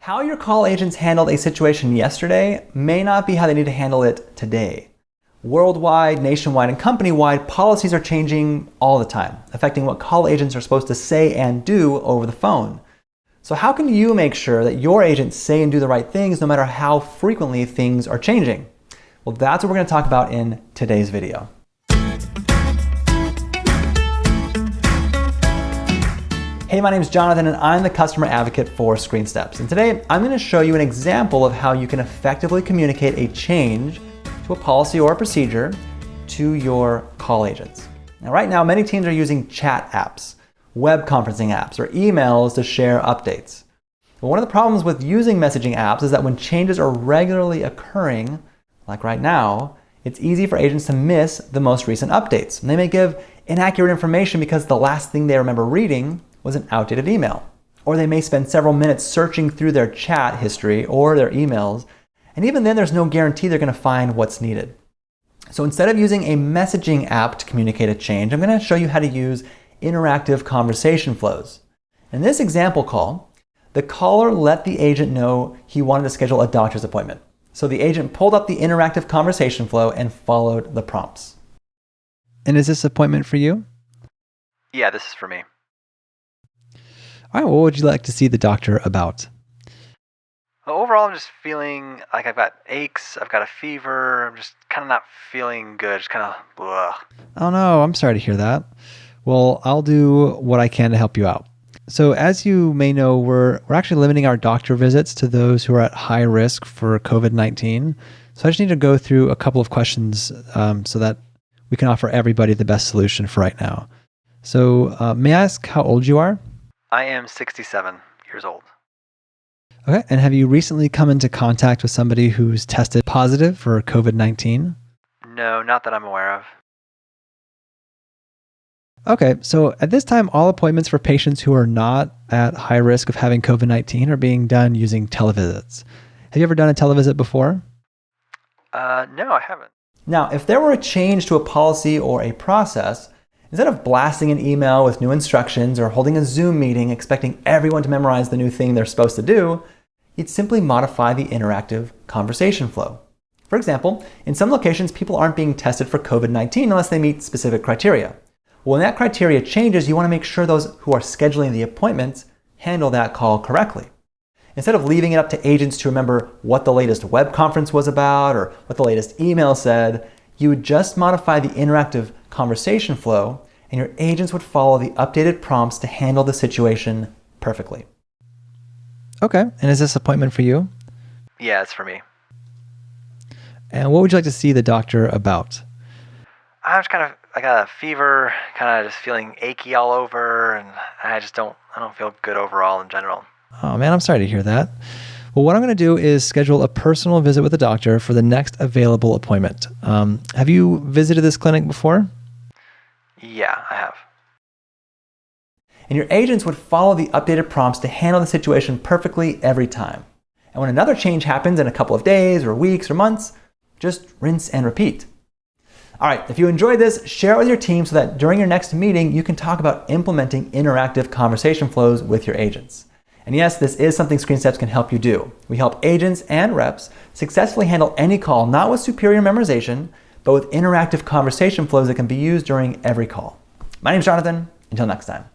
How your call agents handled a situation yesterday may not be how they need to handle it today. Worldwide, nationwide, and company-wide, policies are changing all the time, affecting what call agents are supposed to say and do over the phone. So how can you make sure that your agents say and do the right things no matter how frequently things are changing? Well, that's what we're going to talk about in today's video. Hey, my name is Jonathan and I'm the customer advocate for ScreenSteps. And today I'm going to show you an example of how you can effectively communicate a change to a policy or a procedure to your call agents. Now, right now, many teams are using chat apps, web conferencing apps, or emails to share updates. But one of the problems with using messaging apps is that when changes are regularly occurring, like right now, it's easy for agents to miss the most recent updates. And they may give inaccurate information because the last thing they remember reading was an outdated email. Or they may spend several minutes searching through their chat history or their emails, and even then there's no guarantee they're going to find what's needed. So instead of using a messaging app to communicate a change, I'm going to show you how to use interactive conversation flows. In this example call, the caller let the agent know he wanted to schedule a doctor's appointment. So the agent pulled up the interactive conversation flow and followed the prompts. And is this appointment for you? Yeah, this is for me. All right, what would you like to see the doctor about? Well, overall, I'm just feeling like I've got aches, I've got a fever, I'm just kind of not feeling good, just kind of blah. Oh no, I'm sorry to hear that. Well, I'll do what I can to help you out. So as you may know, we're actually limiting our doctor visits to those who are at high risk for COVID-19. So I just need to go through a couple of questions so that we can offer everybody the best solution for right now. So may I ask how old you are? I am 67 years old. Okay, and have you recently come into contact with somebody who's tested positive for COVID-19? No, not that I'm aware of. Okay, so at this time, all appointments for patients who are not at high risk of having COVID-19 are being done using televisits. Have you ever done a televisit before? No, I haven't. Now, if there were a change to a policy or a process, instead of blasting an email with new instructions or holding a Zoom meeting expecting everyone to memorize the new thing they're supposed to do, you'd simply modify the interactive conversation flow. For example, in some locations, people aren't being tested for COVID-19 unless they meet specific criteria. When that criteria changes, you want to make sure those who are scheduling the appointments handle that call correctly. Instead of leaving it up to agents to remember what the latest web conference was about or what the latest email said, you would just modify the interactive conversation flow and your agents would follow the updated prompts to handle the situation perfectly. Okay, and is this appointment for you? Yeah, it's for me. And what would you like to see the doctor about? I got a fever, kind of just feeling achy all over, and I don't feel good overall in general. Oh man, I'm sorry to hear that. Well, what I'm going to do is schedule a personal visit with the doctor for the next available appointment. Have you visited this clinic before? Yeah, I have. And your agents would follow the updated prompts to handle the situation perfectly every time. And when another change happens in a couple of days or weeks or months, just rinse and repeat. All right, if you enjoyed this, share it with your team so that during your next meeting, you can talk about implementing interactive conversation flows with your agents. And yes, this is something ScreenSteps can help you do. We help agents and reps successfully handle any call, not with superior memorization, but with interactive conversation flows that can be used during every call. My name is Jonathan. Until next time.